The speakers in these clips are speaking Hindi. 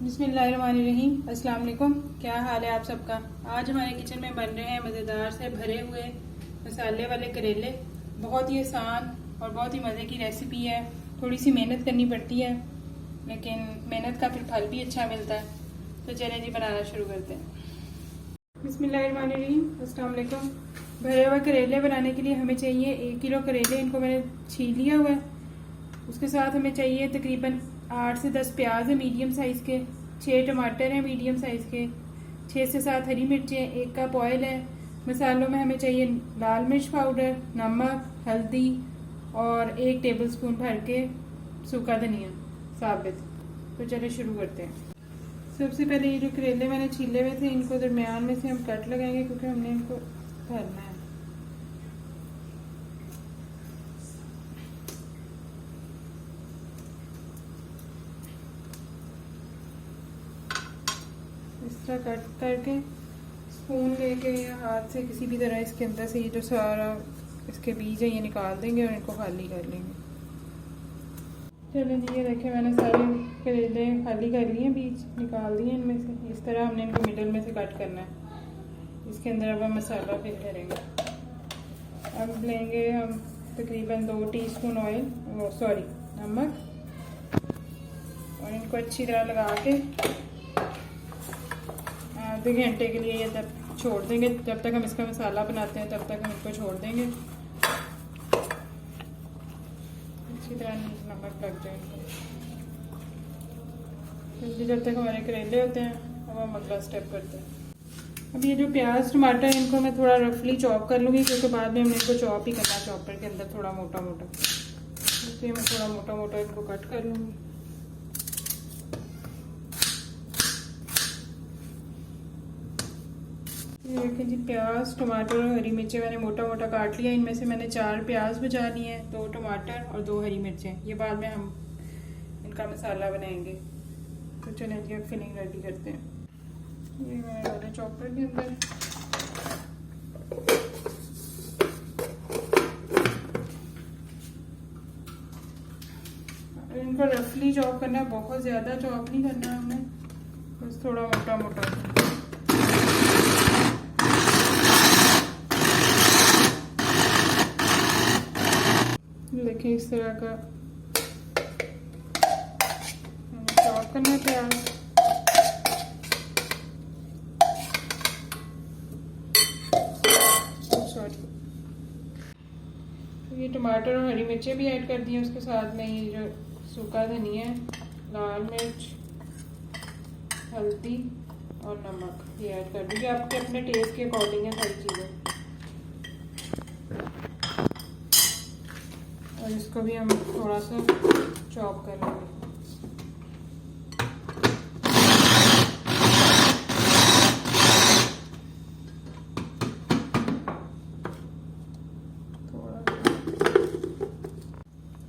बिस्मिल्लाहिर्रहमानिर्रहीम। अस्सलाम वालेकुम। क्या हाल है आप सबका। आज हमारे किचन में बन रहे हैं मज़ेदार से भरे हुए मसाले वाले करेले। बहुत ही आसान और बहुत ही मज़े की रेसिपी है। थोड़ी सी मेहनत करनी पड़ती है लेकिन मेहनत का फिर फल भी अच्छा मिलता है। तो चलें जी, बनाना शुरू करते हैं। बिस्मिल्लाहिर्रहमानिर्रहीम। अस्सलाम वालेकुम। भरे हुए करेले बनाने के लिए हमें चाहिए 1 किलो करेले। इनको मैंने छील लिया हुआ है। उसके साथ हमें चाहिए तकरीबन 8 से 10 प्याज है मीडियम साइज़ के, 6 टमाटर हैं मीडियम साइज़ के, 6 से 7 हरी मिर्चें, 1 कप ऑयल है। मसालों में हमें चाहिए लाल मिर्च पाउडर, नमक, हल्दी और 1 टेबलस्पून भर के सूखा धनिया साबित। तो चलिए शुरू करते हैं। सबसे पहले ये जो करेले मैंने छीले हुए थे इनको दरमियान में से हम कट लगाएंगे क्योंकि हमने इनको भरना है। इस तरह कट करके स्पून लेके या हाथ से किसी भी तरह इसके अंदर से ये जो सारा इसके बीज है ये निकाल देंगे और इनको खाली कर लेंगे। चलिए जी, ये देखें मैंने सारे करेले खाली कर लिए, बीज निकाल दिए इनमें से। इस तरह हमने इनको मिडल में से कट करना है। इसके अंदर अब हम मसाला फिल करेंगे। अब लेंगे हम तकरीबन 2 टीस्पून ऑयल, नमक, और इनको अच्छी तरह लगा के आधे घंटे के लिए ये तब छोड़ देंगे। जब तक हम इसका मसाला बनाते हैं तब तक हम इनको छोड़ देंगे अच्छी तरह नमक लग जाए इनको। तो जब तक हमारे करेले होते हैं अब हम अगला स्टेप करते हैं। अब ये जो प्याज टमाटर है इनको मैं थोड़ा रफली चॉप कर लूँगी क्योंकि बाद में हमने इनको चॉप ही करना चॉपर के अंदर थोड़ा मोटा मोटा। इसलिए मैं थोड़ा मोटा मोटा इनको कट कर लूँगी। ये देखें जी, प्याज टमाटर और हरी मिर्चें मैंने मोटा मोटा काट लिया। इनमें से मैंने 4 प्याज बचा लिए हैं, 2 टमाटर और 2 हरी मिर्चें। ये बाद में हम इनका मसाला बनाएंगे। तो चलें जी, अब फिलिंग रेडी करते हैं। ये मैंने डाला चॉपर के अंदर। इनको रफली चॉप करना है, बहुत ज़्यादा चॉप नहीं करना हमने, बस थोड़ा मोटा मोटा। देखिए इस तरह का चॉप करना है प्याज। तो ये टमाटर और हरी मिर्चें भी ऐड कर दी हैं। उसके साथ में ये जो सूखा धनिया, लाल मिर्च, हल्दी और नमक ये ऐड कर दीजिए। आपके अपने टेस्ट के अकॉर्डिंग है सारी चीज़ें। और इसको भी हम थोड़ा सा चॉप कर लेंगे।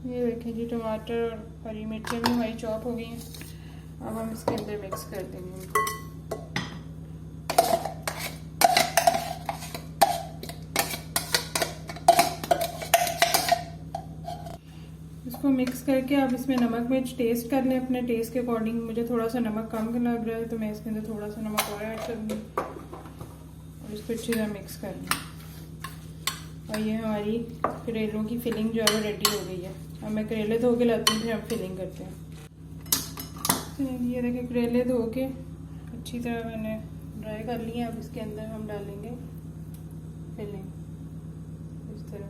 ये देखें जी, टमाटर और हरी मिर्चें भी हमारी चॉप हो गई हैं। अब हम इसके अंदर मिक्स कर देंगे इनको। इसको मिक्स करके अब इसमें नमक मिर्च टेस्ट कर लें अपने टेस्ट के अकॉर्डिंग। मुझे थोड़ा सा नमक कम लग रहा है तो मैं इसके अंदर थोड़ा सा नमक और ऐड करूँगी और इसको अच्छी तरह मिक्स कर लूँ। और ये हमारी करेलों की फिलिंग जो है वो रेडी हो गई है। अब मैं करेले धो के लाती हूँ, फिर हम फिलिंग करते हैं। ये देखिए करेले धो के अच्छी तरह मैंने ड्राई कर लिए। अब इसके अंदर हम डालेंगे फिलिंग इस तरह।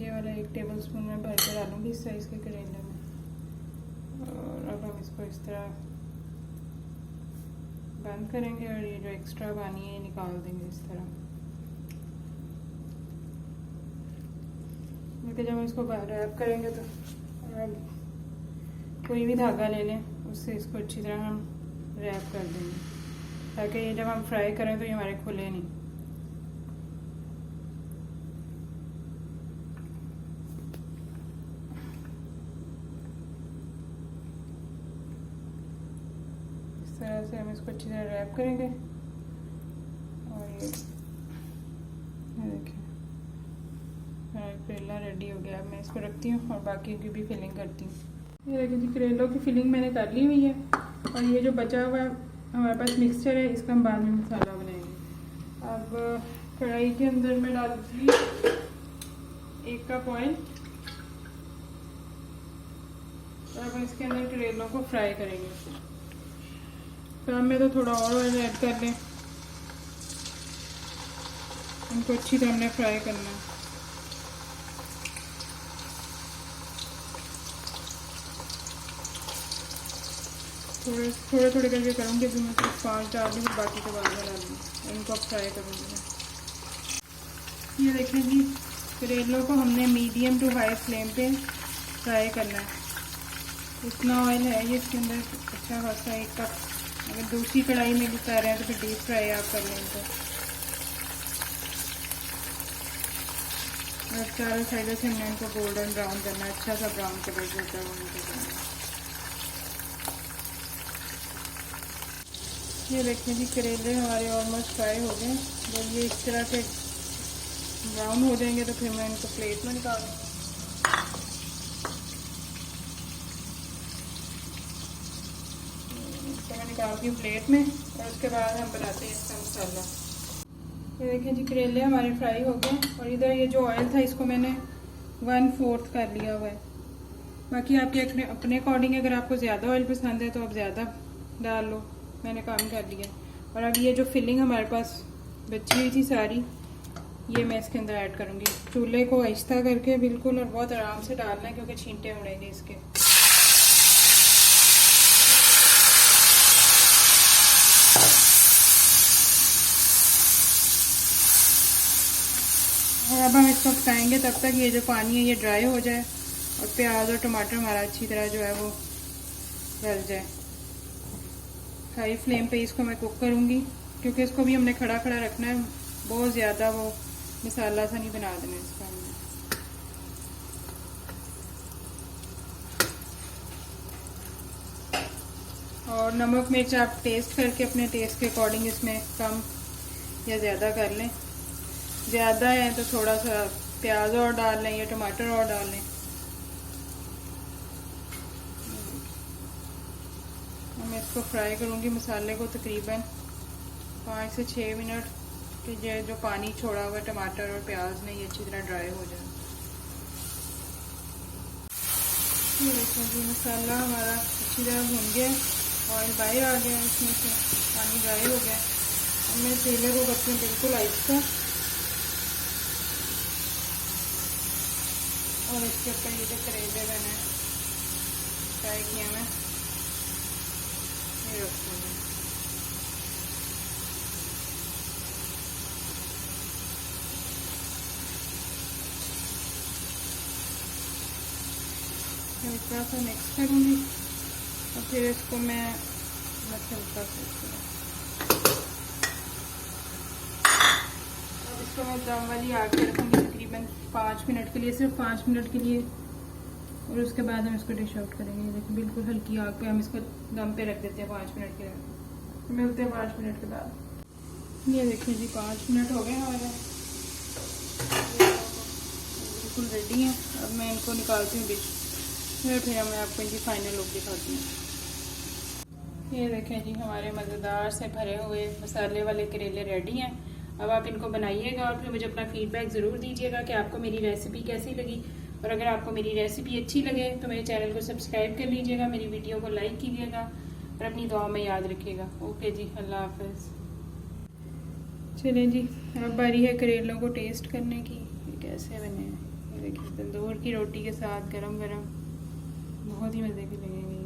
ये वाला 1 टेबलस्पून में भर के डालूंगी इस साइज़ के करेले में। और अब हम इसको इस तरह बंद करेंगे और ये जो एक्स्ट्रा पानी है ये निकाल देंगे इस तरह। क्योंकि जब हम इसको रैप करेंगे तो कोई भी धागा ले लें उससे इसको अच्छी तरह हम रैप कर देंगे ताकि ये जब हम फ्राई करें तो ये हमारे खुले नहीं। इस तरह से हम इसको अच्छी तरह रैप करेंगे। और ये देखिए करेला रेडी हो गया। अब मैं इसको रखती हूँ और बाकी की भी फिलिंग करती हूँ। ये देखिए जी, करेलों की फिलिंग मैंने कर ली हुई है और ये जो बचा हुआ हमारे पास मिक्सचर है, इसका हम बाद में मसाला बनाएंगे। अब कढ़ाई के अंदर मैं डाल दूँगी 1 कप ऑयल और अब इसके अंदर करेलों को फ्राई करेंगे। पैन में तो थोड़ा और ऑयल ऐड कर लें, इनको अच्छी तरह हमने फ्राई करना है। थोड़े करके करूँगी, अभी मैं सिर्फ 5 डाल दूँगी, बाकी के बाद में डालूँगी। इनको अब फ्राई करूँगी। ये देखें जी, करेलों को हमने मीडियम टू हाई फ्लेम पे फ्राई करना है। इतना ऑयल है ये इसके अंदर, अच्छा खासा 1 कप। अगर दूसरी कढ़ाई में भी कर रहे हैं तो फिर डीप फ्राई आप कर लें इनको। और चारों साइडों से हमने इनको गोल्डन ब्राउन करना है, अच्छा सा ब्राउन कलर जो होता है वो इनको करना है। ये देखिए जी, करेले हमारे ऑलमोस्ट फ्राई हो गए। जब ये इस तरह के ब्राउन हो जाएंगे तो फिर मैं इनको प्लेट में निकाल दूँगी। मैं निकालती हूँ प्लेट में और उसके बाद हम बनाते हैं इसका मसाला। ये देखिए जी, करेले हमारे फ्राई हो गए और इधर ये जो ऑयल था इसको मैंने 1/4 कर लिया हुआ है। बाकी आपके अपने अकॉर्डिंग, अगर आपको ज़्यादा ऑयल पसंद है तो आप ज़्यादा डाल लो, मैंने कम कर लिया। और अब ये जो फिलिंग हमारे पास बची हुई थी सारी, ये मैं इसके अंदर ऐड करूँगी। चूल्हे को आहिस्ता करके बिल्कुल और बहुत आराम से डालना है क्योंकि छींटे उड़ेंगे इसके। और अब हम इसको पकाएंगे तब तक ये जो पानी है ये ड्राई हो जाए और प्याज और टमाटर हमारा अच्छी तरह जो है वो गल जाए। हाई फ्लेम पे इसको मैं कुक करूँगी क्योंकि इसको भी हमने खड़ा खड़ा रखना है, बहुत ज़्यादा वो मसाला सा नहीं बना देना इसका हमने। और नमक मिर्च आप टेस्ट करके अपने टेस्ट के अकॉर्डिंग इसमें कम या ज़्यादा कर लें। ज़्यादा है तो थोड़ा सा प्याज और डाल लें या टमाटर और डाल लें। मैं इसको फ्राई करूँगी मसाले को तकरीबन 5 से 6 मिनट कि जो पानी छोड़ा हुआ टमाटर और प्याज ने ये अच्छी तरह ड्राई हो जाए। ये देखो जी, मसाला हमारा अच्छी तरह भून गया, ऑयल बाहर आ गया, इसमें से पानी ड्राई हो गया। अब मैं तेले को करती हूँ बिल्कुल आहिस्ता और इसके ऊपर ये जो करेले मैंने फ्राई किए मैं ये रखूँगी। हल्का सा मिक्स करूँगी और फिर इसको मैं हल्का सा अब इसको मैं दम वाली आग पे रखूँगी तकरीबन 5 मिनट के लिए, सिर्फ 5 मिनट के लिए। और उसके बाद हम इसको डिश आउट करेंगे। देखिए बिल्कुल हल्की आग पे हम इसको दम पे रख देते हैं 5 मिनट के लिए। मिलते हैं 5 मिनट के बाद। ये देखिए जी, 5 मिनट हो गए हमारे, बिल्कुल रेडी हैं। अब मैं इनको निकालती हूँ डिश में, फिर मैं आपको इनकी फाइनल लुक दिखाती हूँ। ये देखें जी, हमारे मज़ेदार से भरे हुए मसाले वाले करेले रेडी हैं। अब आप इनको बनाइएगा और फिर मुझे अपना फीडबैक ज़रूर दीजिएगा कि आपको मेरी रेसिपी कैसी लगी। और अगर आपको मेरी रेसिपी अच्छी लगे तो मेरे चैनल को सब्सक्राइब कर लीजिएगा, मेरी वीडियो को लाइक कीजिएगा और अपनी दुआ में याद रखिएगा। ओके जी, अल्लाह हाफ़िज़। चलें जी, अब बारी है करेलों को टेस्ट करने की, ये कैसे बने हैं। ये देखिए, तंदूर की रोटी के साथ गरम गरम बहुत ही मज़े के लगेंगे ये।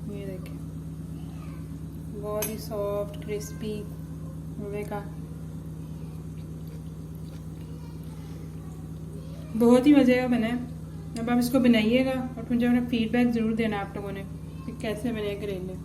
ये देखें, बहुत ही सॉफ्ट क्रिस्पी रवे का, बहुत ही मज़े का बना है। अब आप इसको बनाइएगा और मुझे अपना फीडबैक ज़रूर देना आप लोगों ने कि कैसे बने करेले।